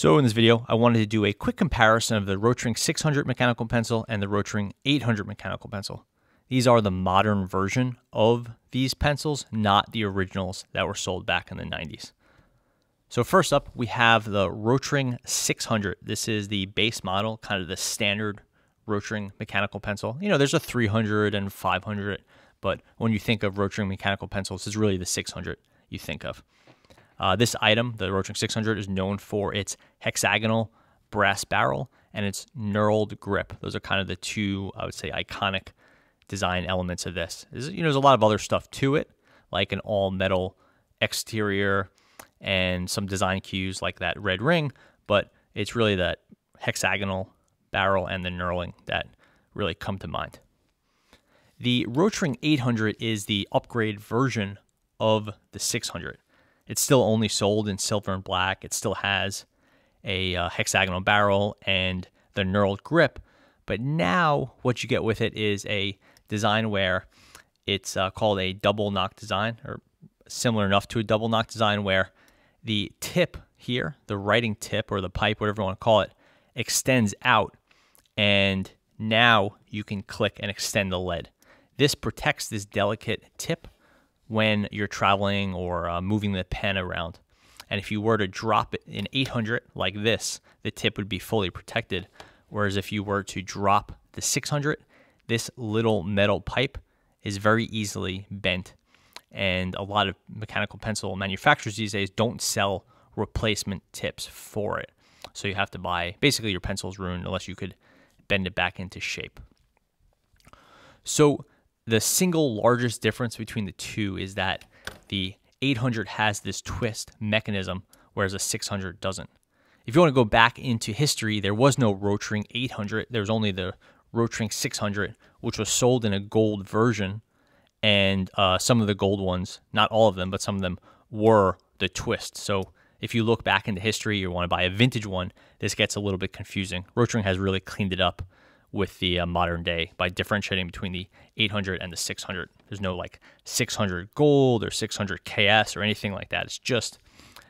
So in this video, I wanted to do a quick comparison of the Rotring 600 mechanical pencil and the Rotring 800 mechanical pencil. These are the modern version of these pencils, not the originals that were sold back in the 90s. So first up, we have the Rotring 600. This is the base model, kind of the standard Rotring mechanical pencil. You know, there's a 300 and 500, but when you think of Rotring mechanical pencils, it's really the 600 you think of. This item, the Rotring 600, is known for its hexagonal brass barrel and its knurled grip. Those are kind of the two, I would say, iconic design elements of this. There's a lot of other stuff to it, like an all-metal exterior and some design cues like that red ring, but it's really that hexagonal barrel and the knurling that really come to mind. The Rotring 800 is the upgrade version of the 600. It's still only sold in silver and black. It still has a hexagonal barrel and the knurled grip. But now what you get with it is a design where it's called a double knock design, or similar enough to a double knock design, where the tip here, the writing tip or the pipe, whatever you want to call it, extends out. And now you can click and extend the lead. This protects this delicate tip when you're traveling or moving the pen around. And if you were to drop it in 800 like this, the tip would be fully protected. Whereas if you were to drop the 600, this little metal pipe is very easily bent. And a lot of mechanical pencil manufacturers these days don't sell replacement tips for it. So you have to buy, basically your pencil's ruined unless you could bend it back into shape. So the single largest difference between the two is that the 800 has this twist mechanism, whereas the 600 doesn't. If you want to go back into history, there was no Rotring 800. There was only the Rotring 600, which was sold in a gold version. And some of the gold ones, not all of them, but some of them were the twist. So if you look back into history or want to buy a vintage one, this gets a little bit confusing. Rotring has really cleaned it up with the modern day by differentiating between the 800 and the 600. There's no like 600 gold or 600 KS or anything like that. It's just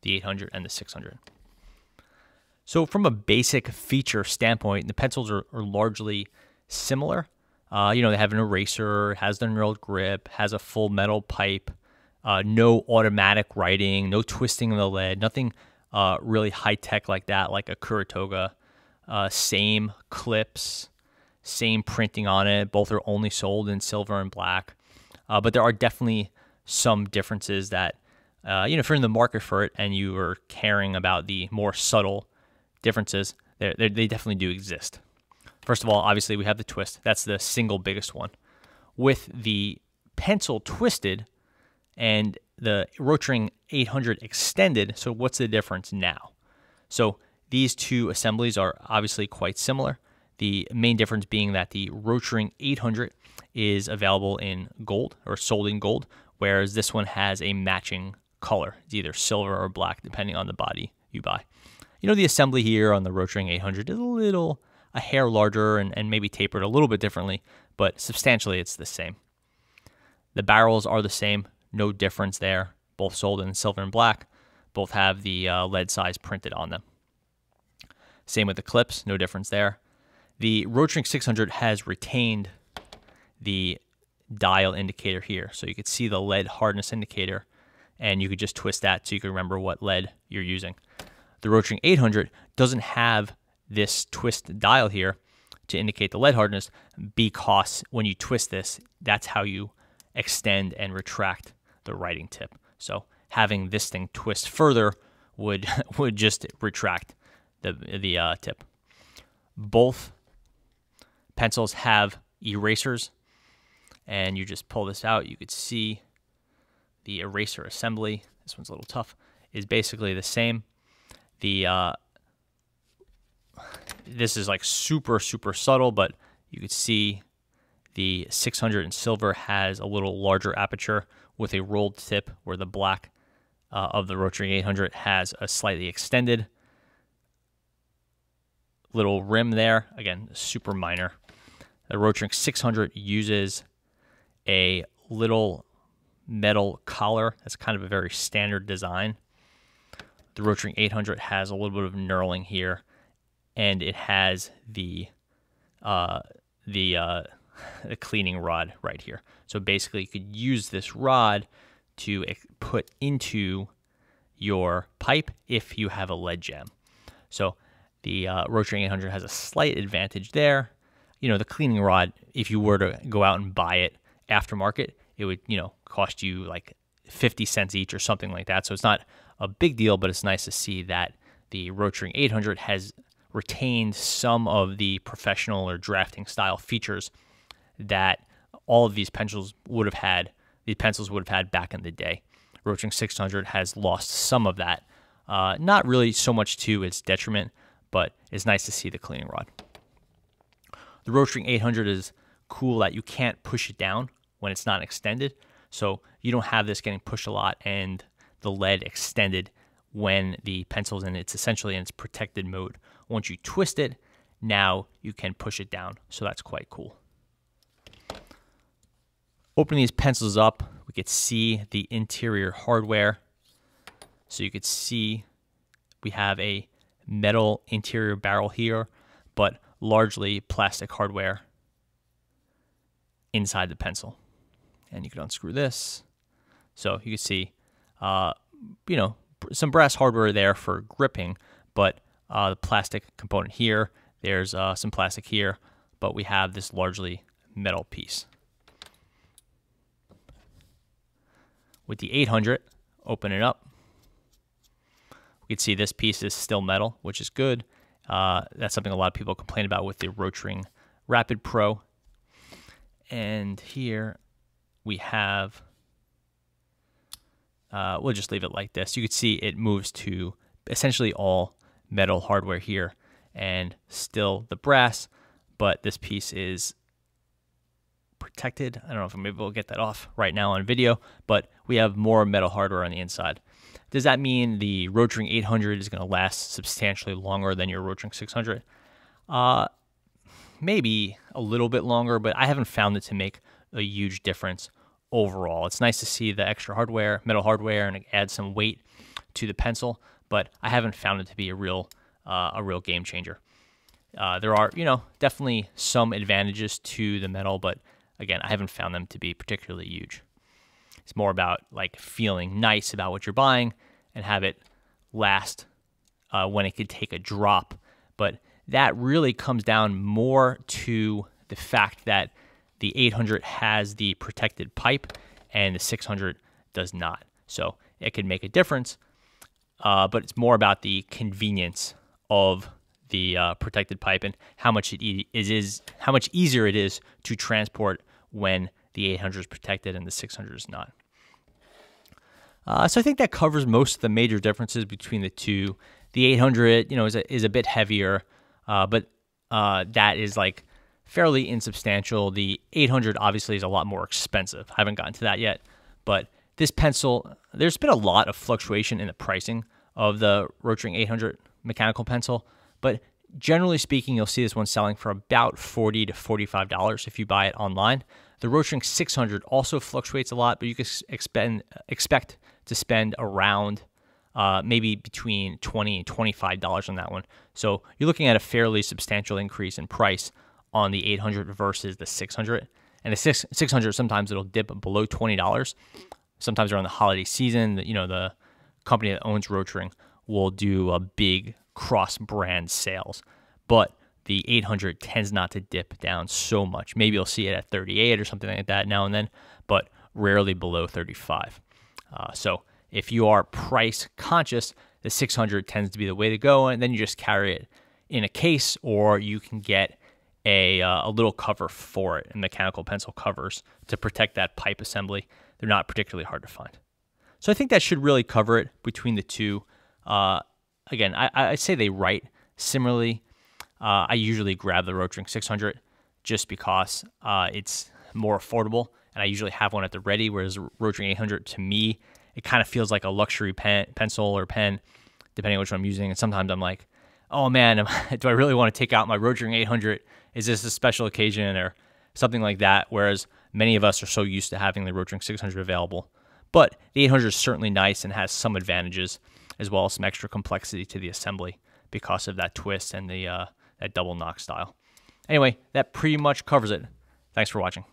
the 800 and the 600. So from a basic feature standpoint, the pencils are largely similar. They have an eraser, has the knurled grip, has a full metal pipe, no automatic writing, no twisting of the lead, nothing really high-tech like that, like a Kuratoga. Same clips, same printing on it. Both are only sold in silver and black. But there are definitely some differences that, if you're in the market for it and you are caring about the more subtle differences, they definitely do exist. First of all, obviously, we have the twist. That's the single biggest one. With the pencil twisted and the Rotring 800 extended, so what's the difference now? So these two assemblies are obviously quite similar. The main difference being that the Rotring 800 is available in gold or sold in gold, whereas this one has a matching color. It's either silver or black, depending on the body you buy. The assembly here on the Rotring 800 is a hair larger and maybe tapered a little bit differently, but substantially it's the same. The barrels are the same, no difference there. Both sold in silver and black. Both have the lead size printed on them. Same with the clips, no difference there. The Rotring 600 has retained the dial indicator here, so you could see the lead hardness indicator, and you could just twist that so you can remember what lead you're using. The Rotring 800 doesn't have this twist dial here to indicate the lead hardness, because when you twist this, that's how you extend and retract the writing tip. So having this thing twist further would just retract the tip. Both pencils have erasers, and you just pull this out. You could see the eraser assembly. This one's a little tough. Is basically the same. This is like super subtle, but you could see the 600 in silver has a little larger aperture with a rolled tip, where the black of the Rotring 800 has a slightly extended little rim there. Again, super minor. The Rotring 600 uses a little metal collar. That's kind of a very standard design. The Rotring 800 has a little bit of knurling here, and it has the cleaning rod right here. So basically, you could use this rod to put into your pipe if you have a lead jam. So the Rotring 800 has a slight advantage there. The cleaning rod, if you were to go out and buy it aftermarket, it would, cost you like 50 cents each or something like that. So it's not a big deal, but it's nice to see that the Rotring 800 has retained some of the professional or drafting style features that all of these pencils would have had back in the day. Rotring 600 has lost some of that. Not really so much to its detriment, but it's nice to see the cleaning rod. The Rotring 800 is cool that you can't push it down when it's not extended. So you don't have this getting pushed a lot and the lead extended when the pencil's essentially in its protected mode. Once you twist it, now you can push it down. So that's quite cool. Opening these pencils up, we could see the interior hardware. So you could see we have a metal interior barrel here, but largely plastic hardware inside the pencil. And you can unscrew this. So you can see, some brass hardware there for gripping, but the plastic component here, there's some plastic here, but we have this largely metal piece. With the 800, open it up. We can see this piece is still metal, which is good. That's something a lot of people complain about with the Rotring Rapid Pro. And here we have, we'll just leave it like this. You can see it moves to essentially all metal hardware here and still the brass, but this piece is protected. I don't know if I'm able to get that off right now on video, but we have more metal hardware on the inside. Does that mean the Rotring 800 is going to last substantially longer than your Rotring 600? Maybe a little bit longer, but I haven't found it to make a huge difference overall. It's nice to see the extra hardware, metal hardware, and it adds some weight to the pencil, but I haven't found it to be a real game changer. There are, definitely some advantages to the metal, but again, I haven't found them to be particularly huge. It's more about like feeling nice about what you're buying and have it last when it could take a drop. But that really comes down more to the fact that the 800 has the protected pipe and the 600 does not. So it could make a difference, but it's more about the convenience of the protected pipe and how much how much easier it is to transport when the 800 is protected and the 600 is not. So I think that covers most of the major differences between the two. The 800, is a bit heavier, but that is like fairly insubstantial. The 800 obviously is a lot more expensive. I haven't gotten to that yet, but this pencil, there's been a lot of fluctuation in the pricing of the Rotring 800 mechanical pencil, but generally speaking, you'll see this one selling for about $40 to $45 if you buy it online. The Rotring 600 also fluctuates a lot, but you can expect to spend around maybe between $20 and $25 on that one. So you're looking at a fairly substantial increase in price on the 800 versus the 600. And the 600, sometimes it'll dip below $20. Sometimes around the holiday season, the company that owns Rotring will do a big cross-brand sales. But the 800 tends not to dip down so much. Maybe you'll see it at 38 or something like that now and then, but rarely below 35. So if you are price conscious, the 600 tends to be the way to go, and then you just carry it in a case, or you can get a little cover for it, and mechanical pencil covers to protect that pipe assembly. They're not particularly hard to find. So I think that should really cover it between the two. Again, I say they write similarly. I usually grab the Rotring 600 just because it's more affordable, and I usually have one at the ready, whereas the Rotring 800, to me, it kind of feels like a luxury pencil or pen, depending on which one I'm using. And sometimes I'm like, oh man, do I really want to take out my Rotring 800? Is this a special occasion or something like that? Whereas many of us are so used to having the Rotring 600 available. But the 800 is certainly nice and has some advantages as well as some extra complexity to the assembly because of that twist and the that double knock style. Anyway, that pretty much covers it. Thanks for watching.